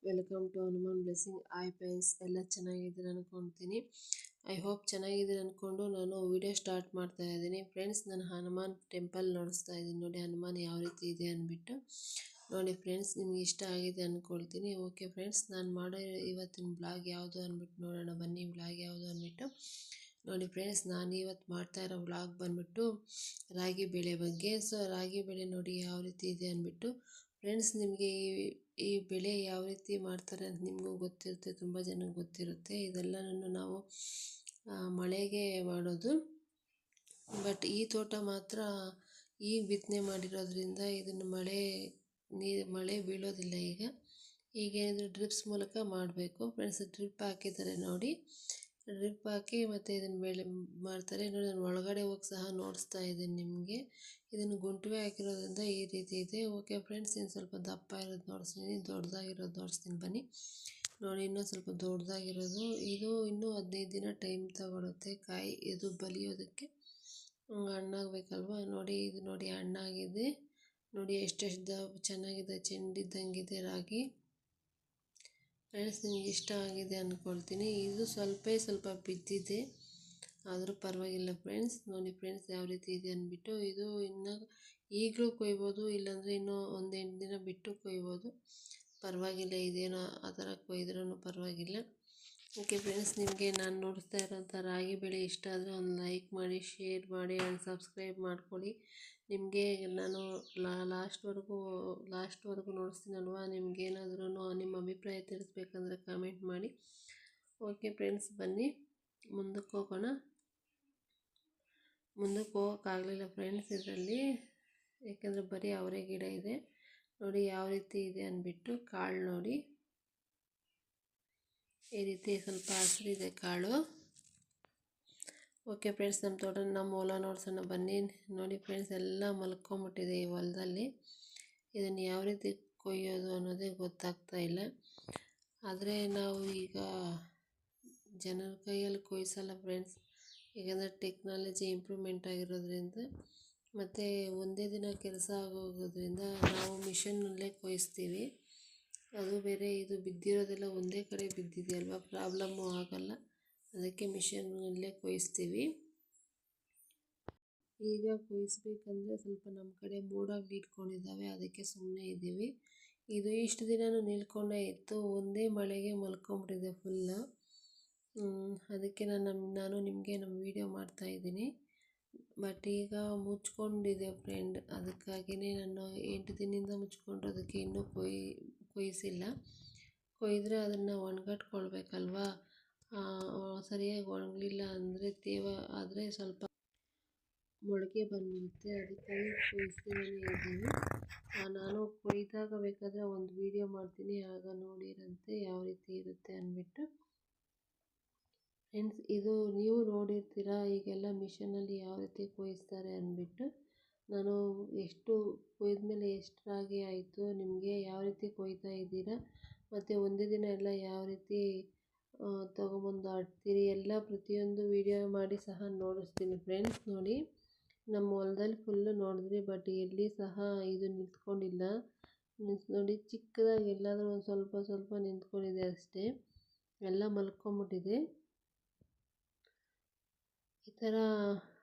Welcome to Hanuman blessing. Hi friends, ಎಲ್ಲ ಚೆನ್ನಾಗಿದ್ದೀರ ಅನ್ಕೊಳ್ತೀನಿ. ಐ ಹೋಪ್ ಚೆನ್ನಾಗಿದ್ದೀರ ಅಂದ್ಕೊಂಡು ನಾನು ವಿಡಿಯೋ ಸ್ಟಾರ್ಟ್ ಮಾಡ್ತಾ ಇದ್ದೀನಿ. ಫ್ರೆಂಡ್ಸ್, ನಾನು ಹನುಮಾನ್ ಟೆಂಪಲ್ ನೋಡಿಸ್ತಾ ಇದ್ದೀನಿ. ನೋಡಿ ಹನುಮಾನ್ ಯಾವ ರೀತಿ ಇದೆ ಅಂದ್ಬಿಟ್ಟು. ನೋಡಿ ಫ್ರೆಂಡ್ಸ್, ನಿಮ್ಗೆ ಇಷ್ಟ ಆಗಿದೆ ಅಂದ್ಕೊಳ್ತೀನಿ. ಓಕೆ ಫ್ರೆಂಡ್ಸ್, ನಾನು ಮಾಡೋ ಇವತ್ತಿನ ಬ್ಲಾಗ್ ಯಾವುದು ಅಂದ್ಬಿಟ್ಟು ನೋಡೋಣ ಬನ್ನಿ. ಬ್ಲಾಗ್ ಯಾವುದು ಅಂದ್ಬಿಟ್ಟು ನೋಡಿ ಫ್ರೆಂಡ್ಸ್, ನಾನು ಇವತ್ತು ಮಾಡ್ತಾ ಇರೋ ವ್ಲಾಗ್ ಬಂದ್ಬಿಟ್ಟು ರಾಗಿ ಬೇಳೆ ಬಗ್ಗೆ. ಸೊ ರಾಗಿ ಬೇಳೆ ನೋಡಿ ಯಾವ ರೀತಿ ಇದೆ ಅಂದ್ಬಿಟ್ಟು. ಫ್ರೆಂಡ್ಸ್, ನಿಮಗೆ ಈ ಬೆಳೆ ಯಾವ ರೀತಿ ಮಾಡ್ತಾರೆ ಅಂತ ನಿಮಗೂ ಗೊತ್ತಿರುತ್ತೆ, ತುಂಬ ಜನಕ್ಕೆ ಗೊತ್ತಿರುತ್ತೆ. ಇದೆಲ್ಲನೂ ನಾವು ಮಳೆಗೆ ಮಾಡೋದು. ಬಟ್ ಈ ತೋಟ ಮಾತ್ರ ಈಗ ಬಿತ್ತನೆ ಮಾಡಿರೋದ್ರಿಂದ ಇದನ್ನು ಮಳೆ ಬೀಳೋದಿಲ್ಲ. ಈಗೇನಿದ್ರು ಡ್ರಿಪ್ಸ್ ಮೂಲಕ ಮಾಡಬೇಕು. ಫ್ರೆಂಡ್ಸ್, ಡ್ರಿಪ್ ಹಾಕಿದ್ದಾರೆ ನೋಡಿ. ಡ್ರಿಪ್ ಹಾಕಿ ಮತ್ತು ಇದನ್ನು ಬೆಳೆ ಮಾಡ್ತಾರೆ ನೋಡಿ. ನಾನು ಒಳಗಡೆ ಹೋಗಿ ಸಹ ನೋಡಿಸ್ತಾ ಇದ್ದೀನಿ ನಿಮಗೆ. ಇದನ್ನು ಗುಂಟುವೆ ಹಾಕಿರೋದ್ರಿಂದ ಈ ರೀತಿ ಇದೆ. ಓಕೆ ಫ್ರೆಂಡ್ಸ್, ಇನ್ನು ಸ್ವಲ್ಪ ದಪ್ಪ ಇರೋದು ನೋಡಿಸ್ತೀನಿ, ದೊಡ್ಡದಾಗಿರೋದು ನೋಡಿಸ್ತೀನಿ ಬನ್ನಿ. ನೋಡಿ, ಇನ್ನೂ ಸ್ವಲ್ಪ ದೊಡ್ಡದಾಗಿರೋದು ಇದು ಇನ್ನೂ 15 ದಿನ ಟೈಮ್ ತಗೊಳುತ್ತೆ ಕಾಯಿ ಇದು ಬಲಿಯೋದಕ್ಕೆ. ಹಣ್ಣಾಗಬೇಕಲ್ವ. ನೋಡಿ, ಇದು ನೋಡಿ ಹಣ್ಣಾಗಿದೆ. ನೋಡಿ ಎಷ್ಟೆಷ್ಟು ಚೆನ್ನಾಗಿದೆ, ಚೆಂಡಿದ್ದಂಗಿದೆ ರಾಗಿ. ಫ್ರೆಂಡ್ಸ್, ನಿಮ್ಗೆ ಇಷ್ಟ ಆಗಿದೆ ಅಂದ್ಕೊಳ್ತೀನಿ. ಇದು ಸ್ವಲ್ಪ ಬಿದ್ದಿದೆ, ಆದರೂ ಪರವಾಗಿಲ್ಲ ಫ್ರೆಂಡ್ಸ್. ನೋಡಿ ಫ್ರೆಂಡ್ಸ್, ಯಾವ ರೀತಿ ಇದೆ ಅಂದ್ಬಿಟ್ಟು. ಇದು ಇನ್ನು ಈಗಲೂ ಕೊಯ್ಬೋದು, ಇಲ್ಲಾಂದರೆ ಇನ್ನೂ ಒಂದು 8 ದಿನ ಬಿಟ್ಟು ಕೊಯ್ಬೋದು. ಪರವಾಗಿಲ್ಲ, ಇದೇನೋ ಆ ಥರ ಕೊಯ್ದ್ರೂ ಪರವಾಗಿಲ್ಲ. ಓಕೆ ಫ್ರೆಂಡ್ಸ್, ನಿಮಗೆ ನಾನು ನೋಡಿಸ್ತಾ ಇರೋಂಥ ರಾಗಿ ಬೆಳೆ ಇಷ್ಟ ಆದರೆ ಒಂದು ಲೈಕ್ ಮಾಡಿ, ಶೇರ್ ಮಾಡಿ ಆ್ಯಂಡ್ ಸಬ್ಸ್ಕ್ರೈಬ್ ಮಾಡ್ಕೊಳ್ಳಿ. ನಿಮಗೆ ನಾನು ಲಾಸ್ಟ್ವರೆಗೂ ನೋಡಿಸ್ತೀನಲ್ವ. ನಿಮಗೇನಾದ್ರೂ ನಿಮ್ಮ ಅಭಿಪ್ರಾಯ ತಿಳಿಸ್ಬೇಕಂದ್ರೆ ಕಮೆಂಟ್ ಮಾಡಿ. ಓಕೆ ಫ್ರೆಂಡ್ಸ್, ಬನ್ನಿ ಮುಂದಕ್ಕೆ ಹೋಗೋಣ. ಮುಂದಕ್ಕೆ ಹೋಗೋಕ್ಕಾಗಲಿಲ್ಲ ಫ್ರೆಂಡ್ಸ್ ಇದರಲ್ಲಿ, ಯಾಕೆಂದರೆ ಬರೀ ಅವರೇ ಗಿಡ ಇದೆ. ನೋಡಿ ಯಾವ ರೀತಿ ಇದೆ ಅಂದ್ಬಿಟ್ಟು. ಕಾಳು ನೋಡಿ ಈ ರೀತಿ ಸ್ವಲ್ಪ ಹಸಿರಿದೆ ಕಾಳು. ಓಕೆ ಫ್ರೆಂಡ್ಸ್, ನಮ್ಮ ಹೊಲ ನೋಡ್ಸೋಣ ಬನ್ನಿ. ನೋಡಿ ಫ್ರೆಂಡ್ಸ್, ಎಲ್ಲ ಮಲ್ಕೊಂಬಿಟ್ಟಿದೆ ಈ ಹೊಲದಲ್ಲಿ. ಇದನ್ನು ಯಾವ ರೀತಿ ಕೊಯ್ಯೋದು ಅನ್ನೋದೇ ಗೊತ್ತಾಗ್ತಾ ಇಲ್ಲ. ಆದರೆ ನಾವು ಈಗ ಜನರ ಕೈಯಲ್ಲಿ ಕೊಯ್ಸಲ್ಲ ಫ್ರೆಂಡ್ಸ್, ಯಾಕಂದರೆ ಟೆಕ್ನಾಲಜಿ ಇಂಪ್ರೂವ್ಮೆಂಟ್ ಆಗಿರೋದ್ರಿಂದ ಮತ್ತು ಒಂದೇ ದಿನ ಕೆಲಸ ಆಗೋಗೋದ್ರಿಂದ ನಾವು ಮಿಷನ್ನಲ್ಲೇ ಕೊಯ್ಸ್ತೀವಿ. ಅದು ಬೇರೆ, ಇದು ಬಿದ್ದಿರೋದೆಲ್ಲ ಒಂದೇ ಕಡೆ ಬಿದ್ದಿದೆ ಅಲ್ವಾ, ಪ್ರಾಬ್ಲಮ್ಮು ಆಗಲ್ಲ. ಅದಕ್ಕೆ ಮಿಷನ್ನಲ್ಲೇ ಕೊಯ್ಸ್ತೀವಿ. ಈಗ ಕೊಯ್ಸ್ಬೇಕಂದ್ರೆ ಸ್ವಲ್ಪ ನಮ್ಮ ಕಡೆ ಮೋಡಾಗಿ ನಿಂತ್ಕೊಂಡಿದ್ದಾವೆ, ಅದಕ್ಕೆ ಸುಮ್ಮನೆ ಇದ್ದೀವಿ. ಇದು ಇಷ್ಟು ದಿನವೂ ನಿಲ್ಕೊಂಡೇ ಇತ್ತು, ಒಂದೇ ಮಳೆಗೆ ಮಲ್ಕೊಂಬಿಟ್ಟಿದೆ ಫುಲ್ಲು. ಅದಕ್ಕೆ ನಾನು ನಿಮಗೆ ನಮ್ಮ ವೀಡಿಯೋ ಮಾಡ್ತಾಯಿದ್ದೀನಿ. ಬಟ್ ಈಗ ಮುಚ್ಕೊಂಡಿದೆ ಫ್ರೆಂಡ್, ಅದಕ್ಕಾಗಿಯೇ ನಾನು 8 ದಿನದಿಂದ ಮುಚ್ಕೊಂಡು ಅದಕ್ಕೆ ಇನ್ನೂ ಕೊಯ್ಸಿಲ್ಲ. ಕೊಯ್ದರೆ ಅದನ್ನು ಒಣಗಟ್ಕೊಳ್ಬೇಕಲ್ವ. ಸರಿಯಾಗಿ ಒಣಗಲಿಲ್ಲ ಅಂದರೆ ತೇವ ಆದರೆ ಸ್ವಲ್ಪ ಮೊಳಕೆ ಬಂದಿರುತ್ತೆ. ಅದಕ್ಕಾಗಿ ಕೊಯ್ಸ್ತಾನೇ ಇದ್ದೀನಿ. ನಾನು ಕೊಯ್ದಾಗ ಬೇಕಾದರೆ ಒಂದು ವೀಡಿಯೋ ಮಾಡ್ತೀನಿ, ಆಗ ನೋಡಿರಂತೆ ಯಾವ ರೀತಿ ಇರುತ್ತೆ ಅಂದ್ಬಿಟ್ಟು. ಫ್ರೆಂಡ್ಸ್, ಇದು ನೀವು ನೋಡಿರ್ತೀರ ಈಗೆಲ್ಲ ಮಿಷನಲ್ಲಿ ಯಾವ ರೀತಿ ಕೊಯ್ಸ್ತಾರೆ ಅಂದ್ಬಿಟ್ಟು. ನಾನು ಎಷ್ಟು ಕೊಯ್ದ್ಮೇಲೆ ಎಷ್ಟು ರಾಗಿ ಆಯಿತು, ನಿಮಗೆ ಯಾವ ರೀತಿ ಕೊಯ್ತಾ ಇದ್ದೀರಾ, ಮತ್ತು ಒಂದೇ ದಿನ ಎಲ್ಲ ಯಾವ ರೀತಿ ತೊಗೊಂಬಂದು ಆಡ್ತೀರಿ ಎಲ್ಲ ಪ್ರತಿಯೊಂದು ವೀಡಿಯೋ ಮಾಡಿ ಸಹ ನೋಡಿಸ್ತೀನಿ ಫ್ರೆಂಡ್ಸ್. ನೋಡಿ, ನಮ್ಮ ಹೊಲದಲ್ಲಿ ಫುಲ್ಲು ನೋಡಿದ್ರಿ, ಬಟ್ ಎಲ್ಲಿ ಸಹ ಇದು ನಿಂತ್ಕೊಂಡಿಲ್ಲ. ನೋಡಿ, ಚಿಕ್ಕದಾಗಿ ಎಲ್ಲಾದರೂ ಒಂದು ಸ್ವಲ್ಪ ನಿಂತ್ಕೊಂಡಿದೆ ಅಷ್ಟೇ, ಎಲ್ಲ ಮಲ್ಕೊಂಬಿಟ್ಟಿದೆ. ಈ ಥರ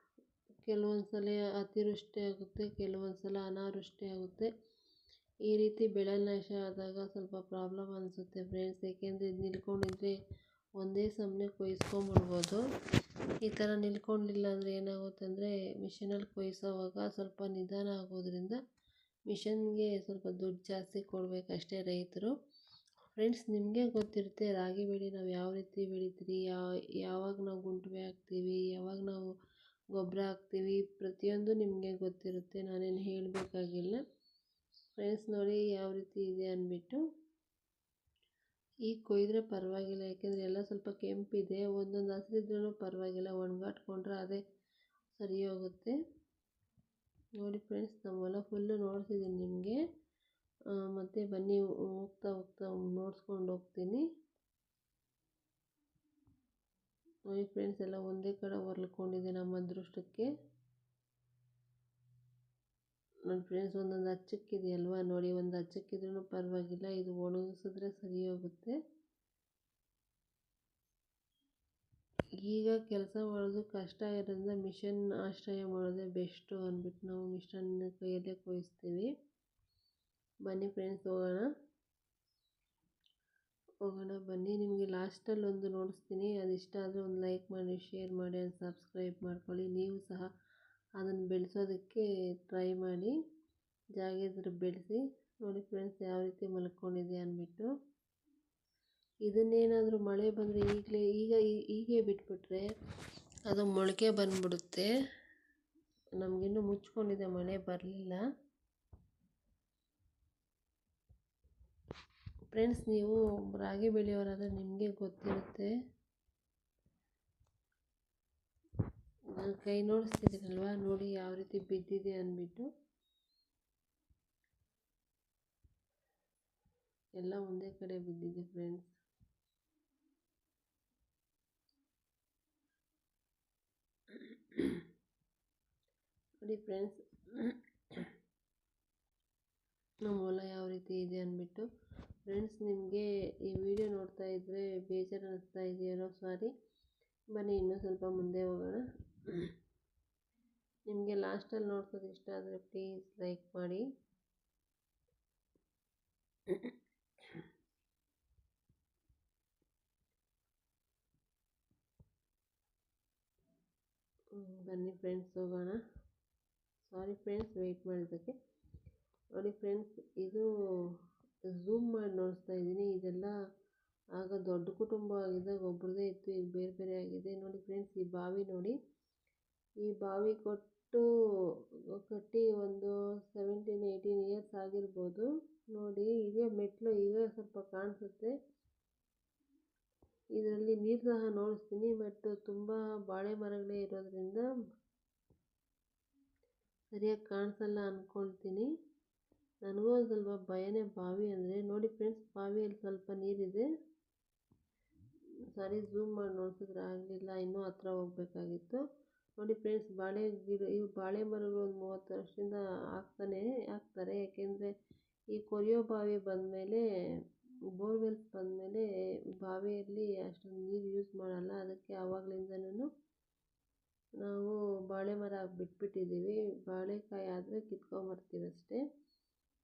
ಕೆಲವೊಂದು ಸಲ ಅತಿವೃಷ್ಟಿ ಆಗುತ್ತೆ, ಕೆಲವೊಂದು ಸಲ ಅನಾವೃಷ್ಟಿ ಆಗುತ್ತೆ. ಈ ರೀತಿ ಬೆಳೆ ನಾಶ ಆದಾಗ ಸ್ವಲ್ಪ ಪ್ರಾಬ್ಲಮ್ ಅನಿಸುತ್ತೆ ಫ್ರೆಂಡ್ಸ್. ಏಕೆಂದರೆ ಇದು ನಿಲ್ಕೊಂಡಿದ್ರೆ ಒಂದೇ ಸಮನೆ ಕೊಯ್ಸ್ಕೊಂಬಿಡ್ಬೋದು. ಈ ಥರ ನಿಲ್ಕೊಂಡಿಲ್ಲ ಅಂದರೆ ಏನಾಗುತ್ತೆ ಅಂದರೆ ಮಿಷನಲ್ಲಿ ಕೊಯ್ಸೋವಾಗ ಸ್ವಲ್ಪ ನಿಧಾನ ಆಗೋದ್ರಿಂದ ಮಿಷನ್ಗೆ ಸ್ವಲ್ಪ ದುಡ್ಡು ಜಾಸ್ತಿ ಕೊಡಬೇಕಷ್ಟೇ ರೈತರು. ಫ್ರೆಂಡ್ಸ್, ನಿಮಗೆ ಗೊತ್ತಿರುತ್ತೆ ರಾಗಿ ಬೆಳೆ ನಾವು ಯಾವ ರೀತಿ ಬೆಳಿತೀರಿ, ಯಾವಾಗ ನಾವು ಗುಂಟುವೆ ಹಾಕ್ತೀವಿ, ಯಾವಾಗ ನಾವು ಗೊಬ್ಬರ ಹಾಕ್ತೀವಿ, ಪ್ರತಿಯೊಂದು ನಿಮಗೆ ಗೊತ್ತಿರುತ್ತೆ, ನಾನೇನು ಹೇಳಬೇಕಾಗಿಲ್ಲ. ಫ್ರೆಂಡ್ಸ್, ನೋಡಿ ಯಾವ ರೀತಿ ಇದೆ ಅಂದ್ಬಿಟ್ಟು. ಈಗ ಕೊಯ್ದರೆ ಪರವಾಗಿಲ್ಲ, ಯಾಕೆಂದರೆ ಎಲ್ಲ ಸ್ವಲ್ಪ ಕೆಂಪಿದೆ. ಒಂದೊಂದು ಹಸಿರಿದ್ರೂ ಪರವಾಗಿಲ್ಲ, ಒಣಗಾಟ್ಕೊಂಡ್ರೆ ಅದೇ ಸರಿ ಹೋಗುತ್ತೆ. ನೋಡಿ ಫ್ರೆಂಡ್ಸ್, ನಮ್ಮ ಹೊಲ ಫುಲ್ಲು ನೋಡ್ಸಿದ್ದೀನಿ ನಿಮಗೆ. ಮತ್ತು ಬನ್ನಿ ಹೋಗ್ತಾ ನೋಡ್ಸ್ಕೊಂಡು ಹೋಗ್ತೀನಿ. ನೋಡಿ ಫ್ರೆಂಡ್ಸ್, ಎಲ್ಲ ಒಂದೇ ಕಡೆ ಹೊರ್ಲ್ಕೊಂಡಿದೆ ನಮ್ಮ ಅದೃಷ್ಟಕ್ಕೆ. ನನ್ನ ಫ್ರೆಂಡ್ಸ್ ಒಂದೊಂದು ಹಚ್ಚಕ್ಕಿದೆಯಲ್ವ ನೋಡಿ, ಒಂದು ಹಚ್ಚಕ್ಕಿದ್ರೂ ಪರವಾಗಿಲ್ಲ, ಇದು ಒಣಗಿಸಿದ್ರೆ ಸರಿ ಹೋಗುತ್ತೆ. ಈಗ ಕೆಲಸ ಮಾಡೋದು ಕಷ್ಟ ಇರೋದ್ರಿಂದ ಮಿಷನ್ ಆಶ್ರಯ ಮಾಡೋದೇ ಬೆಸ್ಟು ಅಂದ್ಬಿಟ್ಟು ನಾವು ಮಿಷನ್ ಕೈಯಲ್ಲೇ ಕೊಯ್ಸ್ತೀವಿ. ಬನ್ನಿ ಫ್ರೆಂಡ್ಸ್ ಹೋಗೋಣ ಬನ್ನಿ. ನಿಮಗೆ ಲಾಸ್ಟಲ್ಲಿ ಒಂದು ನೋಡಿಸ್ತೀನಿ, ಅದಿಷ್ಟ ಆದರೆ ಒಂದು ಲೈಕ್ ಮಾಡಿ, ಶೇರ್ ಮಾಡಿ, ಅದು ಸಬ್ಸ್ಕ್ರೈಬ್ ಮಾಡ್ಕೊಳ್ಳಿ. ನೀವು ಸಹ ಅದನ್ನು ಬೆಳೆಸೋದಕ್ಕೆ ಟ್ರೈ ಮಾಡಿ, ಜಾಗ ಇದ್ರೆ ಬೆಳೆಸಿ. ನೋಡಿ ಫ್ರೆಂಡ್ಸ್ ಯಾವ ರೀತಿ ಮಲ್ಕೊಂಡಿದೆ ಅಂದ್ಬಿಟ್ಟು. ಇದನ್ನೇನಾದರೂ ಮಳೆ ಬಂದರೆ ಹೀಗೆ ಬಿಟ್ಬಿಟ್ರೆ ಅದು ಮೊಳಕೆ ಬಂದ್ಬಿಡುತ್ತೆ. ನಮಗಿನ್ನೂ ಮುಚ್ಕೊಂಡಿದೆ, ಮಳೆ ಬರಲಿಲ್ಲ. ಫ್ರೆಂಡ್ಸ್ ನೀವು ರಾಗಿ ಬೆಳೆಯೋರಾದರೆ ನಿಮಗೆ ಗೊತ್ತಿರುತ್ತೆ. ನಾನು ಕೈ ನೋಡಿಸ್ತಿದ್ದೀನಲ್ವ, ನೋಡಿ ಯಾವ ರೀತಿ ಬಿದ್ದಿದೆ ಅಂದ್ಬಿಟ್ಟು. ಎಲ್ಲ ಒಂದೇ ಕಡೆ ಬಿದ್ದಿದೆ ಫ್ರೆಂಡ್ಸ್. ನೋಡಿ ಫ್ರೆಂಡ್ಸ್ ನಮ್ಮ ಹೊಲ ಯಾವ ರೀತಿ ಇದೆ ಅಂದ್ಬಿಟ್ಟು. ಫ್ರೆಂಡ್ಸ್ ನಿಮಗೆ ಈ ವಿಡಿಯೋ ನೋಡ್ತಾ ಇದ್ದರೆ ಬೇಜಾರು ಅನ್ನಿಸ್ತಾ ಇದೆಯೇನೋ, ಸಾರಿ. ಬನ್ನಿ ಇನ್ನೂ ಸ್ವಲ್ಪ ಮುಂದೆ ಹೋಗೋಣ. ನಿಮಗೆ ಲಾಸ್ಟಲ್ಲಿ ನೋಡ್ಸೋದು ಇಷ್ಟ ಆದರೆ ಪ್ಲೀಸ್ ಲೈಕ್ ಮಾಡಿ. ಬನ್ನಿ ಫ್ರೆಂಡ್ಸ್ ಹೋಗೋಣ. ಸಾರಿ ಫ್ರೆಂಡ್ಸ್ ವೆಯ್ಟ್ ಮಾಡಿದ್ದಕ್ಕೆ. ನೋಡಿ ಫ್ರೆಂಡ್ಸ್ ಇದು ಝೂಮ್ ಮಾಡಿ ನೋಡಿಸ್ತಾ ಇದ್ದೀನಿ. ಇದೆಲ್ಲ ಆಗ ದೊಡ್ಡ ಕುಟುಂಬ ಆಗಿದ್ದಾಗ ಒಬ್ರದ್ದೇ ಇತ್ತು, ಈಗ ಬೇರೆ ಬೇರೆ ಆಗಿದೆ. ನೋಡಿ ಫ್ರೆಂಡ್ಸ್ ಈ ಬಾವಿ ನೋಡಿ, ಈ ಬಾವಿ ಕಟ್ಟಿ ಒಂದು 17-18 ಇಯರ್ಸ್ ಆಗಿರ್ಬೋದು. ನೋಡಿ ಇದೇ ಮೆಟ್ಲು, ಈಗ ಸ್ವಲ್ಪ ಕಾಣಿಸುತ್ತೆ. ಇದರಲ್ಲಿ ನೀರು ಸಹ ನೋಡಿಸ್ತೀನಿ, ಬಟ್ ತುಂಬ ಬಾಳೆ ಮರಗಳೇ ಇರೋದ್ರಿಂದ ಸರಿಯಾಗಿ ಕಾಣಿಸಲ್ಲ ಅಂದ್ಕೊಳ್ತೀನಿ. ನನಗೂ ಒಂದು ಸ್ವಲ್ಪ ಭಯನೇ ಬಾವಿ ಅಂದರೆ. ನೋಡಿ ಫ್ರೆಂಡ್ಸ್ ಬಾವಿಯಲ್ಲಿ ಸ್ವಲ್ಪ ನೀರಿದೆ. ಸಾರಿ ಝೂಮ್ ಮಾಡಿ ನೋಡಿಸಿದ್ರೆ ಆಗಲಿಲ್ಲ, ಇನ್ನೂ ಹತ್ರ ಹೋಗಬೇಕಾಗಿತ್ತು. ನೋಡಿ ಫ್ರೆಂಡ್ಸ್ ಇವು ಬಾಳೆ ಮರಗಳು ಒಂದು 30 ವರ್ಷದಿಂದ ಹಾಕ್ತಾರೆ. ಯಾಕೆಂದರೆ ಈ ಕೊರೆಯೋ ಬಾವಿ ಬಂದಮೇಲೆ, ಬೋರ್ವೆಲ್ಸ್ ಬಂದಮೇಲೆ ಬಾವಿಯಲ್ಲಿ ಅಷ್ಟೊಂದು ನೀರು ಯೂಸ್ ಮಾಡಲ್ಲ. ಅದಕ್ಕೆ ಆವಾಗಲಿಂದನೂ ನಾವು ಬಾಳೆ ಮರ ಬಿಟ್ಬಿಟ್ಟಿದ್ದೀವಿ. ಬಾಳೆಕಾಯಿ ಆದರೆ ಕಿತ್ಕೊಂಬರ್ತೀವಿ ಅಷ್ಟೇ.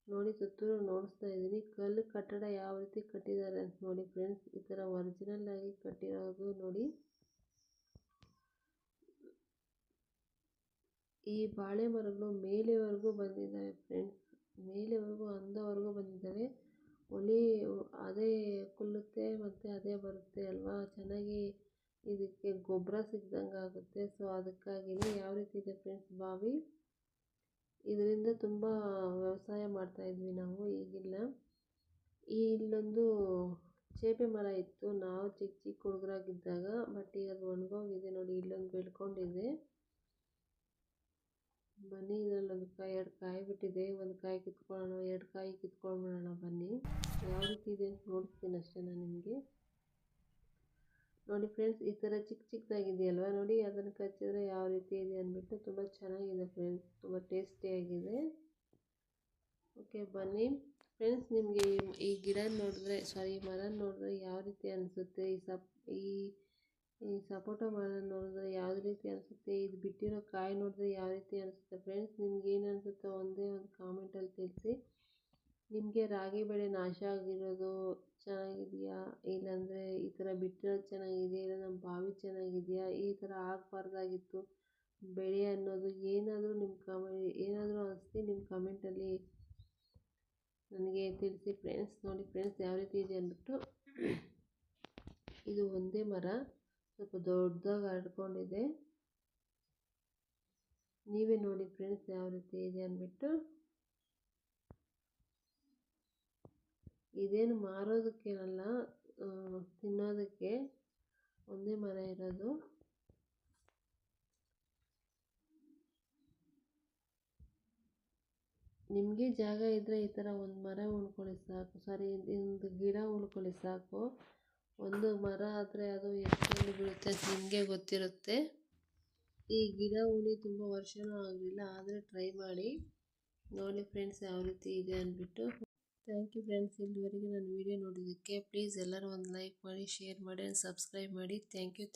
ನೋಡಿ ಸುತ್ತಲೂ ನೋಡಿಸ್ತಾ ಇದ್ದೀನಿ. ಕಲ್ಲು ಕಟ್ಟಡ ಯಾವ ರೀತಿ ಕಟ್ಟಿದ್ದಾರೆ ಅಂತ ನೋಡಿ ಫ್ರೆಂಡ್ಸ್. ಈ ಥರ ಒರಿಜಿನಲ್ ಆಗಿ ಕಟ್ಟಿರೋದು ನೋಡಿ. ಈ ಬಾಳೆ ಮರಗಳು ಮೇಲೆವರೆಗೂ ಬಂದಿದ್ದಾವೆ ಫ್ರೆಂಡ್ಸ್, ಮೇಲೆವರೆಗೂ ಅಂದವರೆಗೂ ಬಂದಿದ್ದಾವೆ. ಒಲಿ ಅದೇ ಕುಲ್ಲುತ್ತೆ ಮತ್ತು ಅದೇ ಬರುತ್ತೆ ಅಲ್ವಾ, ಚೆನ್ನಾಗಿ ಇದಕ್ಕೆ ಗೊಬ್ಬರ ಸಿಗ್ದಂಗೆ ಆಗುತ್ತೆ. ಸೊ ಅದಕ್ಕಾಗಿಯೇ ಯಾವ ರೀತಿ ಇದೆ ಫ್ರೆಂಡ್ಸ್ ಬಾವಿ. ಇದರಿಂದ ತುಂಬ ವ್ಯವಸಾಯ ಮಾಡ್ತಾಯಿದ್ವಿ ನಾವು, ಈಗಿಲ್ಲ. ಇಲ್ಲೊಂದು ಚೇಪೆ ಮರ ಇತ್ತು ನಾವು ಚಿಕ್ಕ ಹುಡುಗರಾಗಿದ್ದಾಗ, ಬಟ್ ಈಗ ಅದು ಒಣಗೋಗಿದೆ. ನೋಡಿ ಇಲ್ಲೊಂದು ಬೆಳ್ಕೊಂಡಿದೆ. ಬನ್ನಿ ಇದರಲ್ಲೊಂದು 2 ಕಾಯಿ ಬಿಟ್ಟಿದೆ. ಒಂದು ಕಾಯಿ ಕಿತ್ಕೊಳ್ಳೋಣ, 2 ಕಾಯಿ ಕಿತ್ಕೊಂಡ್ಬಿಡೋಣ ಬನ್ನಿ. ಯಾವ ರೀತಿ ಇದೆ ಅಂತ ನೋಡ್ತೀನಿ ಅಷ್ಟೇ ನಾನು ನಿಮಗೆ. ನೋಡಿ ಫ್ರೆಂಡ್ಸ್ ಈ ಥರ ಚಿಕ್ಕದಾಗಿದೆಯಲ್ವ, ನೋಡಿ ಅದನ್ನು ಕಚ್ಚಿದ್ರೆ ಯಾವ ರೀತಿ ಇದೆ ಅಂದ್ಬಿಟ್ಟು. ತುಂಬ ಚೆನ್ನಾಗಿದೆ ಫ್ರೆಂಡ್ಸ್, ತುಂಬ ಟೇಸ್ಟಿಯಾಗಿದೆ. ಓಕೆ ಬನ್ನಿ ಫ್ರೆಂಡ್ಸ್, ನಿಮಗೆ ಈ ಗಿಡ ನೋಡಿದ್ರೆ, ಈ ಮರ ನೋಡಿದ್ರೆ ಯಾವ ರೀತಿ ಅನಿಸುತ್ತೆ? ಈ ಸಪೋಟ ಮರ ನೋಡಿದ್ರೆ ಯಾವ ರೀತಿ ಅನಿಸುತ್ತೆ? ಇದು ಬಿಟ್ಟಿರೋ ಕಾಯಿ ನೋಡಿದ್ರೆ ಯಾವ ರೀತಿ ಅನಿಸುತ್ತೆ ಫ್ರೆಂಡ್ಸ್? ನಿಮ್ಗೆ ಏನು ಅನಿಸುತ್ತೋ ಒಂದೇ ಒಂದು ಕಾಮೆಂಟಲ್ಲಿ ತಿಳಿಸಿ. ನಿಮಗೆ ರಾಗಿ ಬೆಳೆ ನಾಶ ಆಗಿರೋದು ಚೆನ್ನಾಗಿದೆಯಾ, ಇಲ್ಲಾಂದರೆ ಈ ಥರ ಬಿಟ್ಟಿರೋದು ಚೆನ್ನಾಗಿದೆಯಾ, ಇಲ್ಲ ನಮ್ಮ ಬಾವಿ ಚೆನ್ನಾಗಿದೆಯಾ, ಈ ಥರ ಆಗಬಾರ್ದಾಗಿತ್ತು ಬೆಳೆ ಅನ್ನೋದು ಏನಾದರೂ ಏನಾದರೂ ಅನಿಸ್ತಿ ನಿಮ್ಮ ಕಮೆಂಟಲ್ಲಿ ನನಗೆ ತಿಳಿಸಿ ಫ್ರೆಂಡ್ಸ್. ನೋಡಿ ಫ್ರೆಂಡ್ಸ್ ಯಾವ ರೀತಿ ಇದೆ ಅಂದ್ಬಿಟ್ಟು. ಇದು ಒಂದೇ ಮರ, ಸ್ವಲ್ಪ ದೊಡ್ಡದಾಗಿ ಹರಡ್ಕೊಂಡಿದೆ. ನೀವೇ ನೋಡಿ ಫ್ರೆಂಡ್ಸ್ ಯಾವ ರೀತಿ ಇದೆ ಅಂದ್ಬಿಟ್ಟು. ಇದೇನು ಮಾರೋದಕ್ಕೇನಲ್ಲ, ತಿನ್ನೋದಕ್ಕೆ ಒಂದೇ ಮರ ಇರೋದು. ನಿಮಗೆ ಜಾಗ ಇದ್ದರೆ ಈ ಥರ ಒಂದು ಮರ ಉಳ್ಕೊಳ್ಳಿ ಸಾಕು. ಒಂದು ಗಿಡ ಉಳ್ಕೊಳ್ಳಿ ಸಾಕು. ಒಂದು ಮರ ಆದರೆ ಅದು ಎಷ್ಟೊಂದು ಬೀಳುತ್ತೆ ಅಂತ ನಿಮಗೆ ಗೊತ್ತಿರುತ್ತೆ. ಈ ಗಿಡ ಉಳಿ ತುಂಬ ವರ್ಷವೂ ಆಗಲಿಲ್ಲ, ಆದರೆ ಟ್ರೈ ಮಾಡಿ. ನೋಡಿ ಫ್ರೆಂಡ್ಸ್ ಯಾವ ರೀತಿ ಇದೆ ಅಂದ್ಬಿಟ್ಟು. ಥ್ಯಾಂಕ್ ಯು ಫ್ರೆಂಡ್ಸ್, ಇಲ್ಲಿವರೆಗೆ ನನ್ನ ವಿಡಿಯೋ ನೋಡಿದ್ದಕ್ಕೆ. ಪ್ಲೀಸ್ ಎಲ್ಲರೂ ಒಂದು ಲೈಕ್ ಮಾಡಿ, ಶೇರ್ ಮಾಡಿ ಆ್ಯಂಡ್ ಸಬ್ಸ್ಕ್ರೈಬ್ ಮಾಡಿ. Thank you.